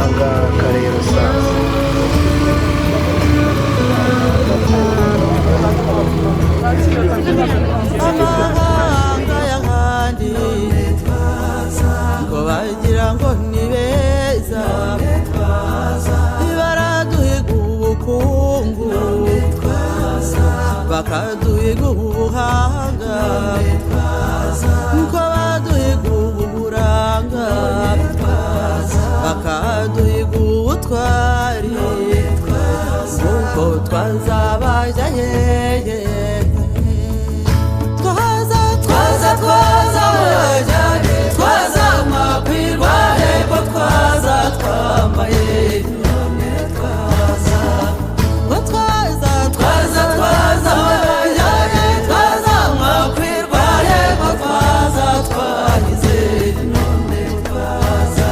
Angaka rero sasa amahanga y'ahandi ngo bagira ngo ni beza baraduhiga ubukungu bakaduhiga ubuhanga ko baduhiga uburanga bakaduhiga ubutwari kuko twazabaja hehe twaza makwirwa hepfo twaza twambaye none twaza makwirwa hepfo twaza twagize none twaza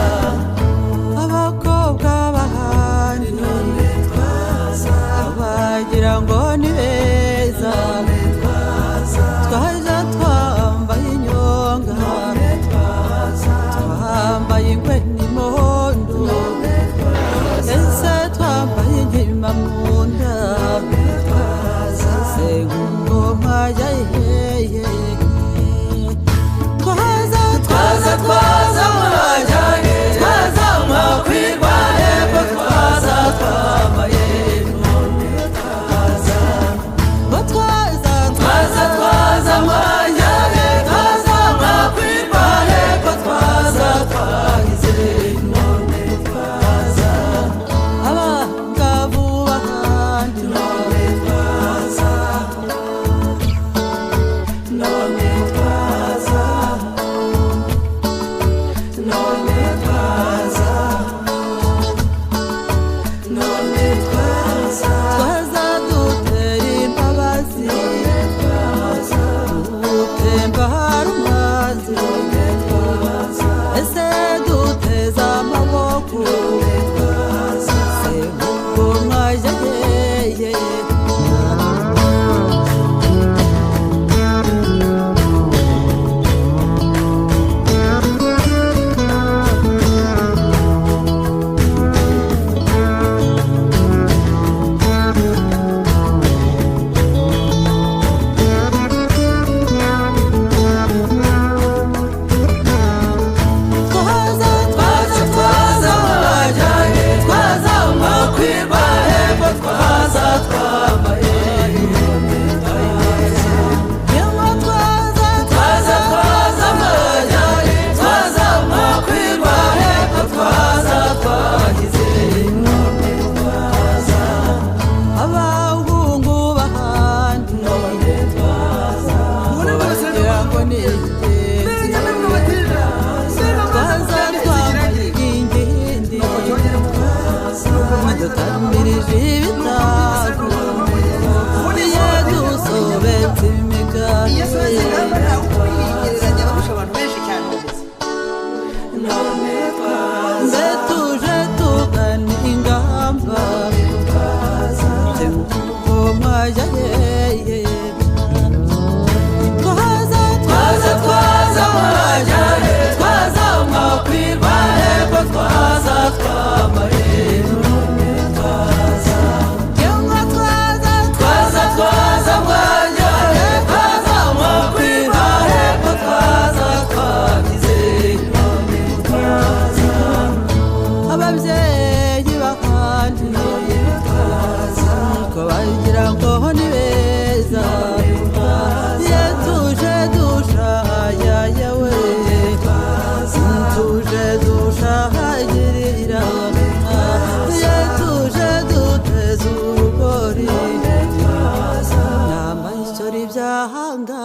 abakobwa bahandi none twaza bagira ngo ni beza twaja twambaye inyonga twambaye ingwe n'imondo ese twambaye inkima mu nda se ngoma yaheye twaza mwajyane twaza mwakwirwa hepfo twaza twambaye none twaza twaza mwajyane twaza mwakwirwa hepfo twaza twagize none twaza abangavu bahandi none twaza none twaza none twaza none twaza twaza dutera imbabazi dutemba hari umwanzi ese duteza amaboko se ubwo mwajya hehe twaza mwajyane twaza makwirwa hepfo twaza twambaye yewe twaza mwajyane twaza makwirwa hepfo twaza twagize none twaza abahungu bahandi none twaza bagira ngo ni ingenzi twaza twambaye ingindi dutamirije ibitaro iyo dusobetse imigani mbe tuje tugana ingamba ngo mwajya hehe twaza mwajyane twaza makwirwa hepfo twaza twambaye none twaza yewe twaza mwajyane twaza makwirwa hepfo twaza twagize none twaza ababyeyi bahandi none twaza ko bagira ngo ni beza ye tuje dushaya yewe tuje dushahagirira ye tuje duteza urugori nama ishyori byahanganga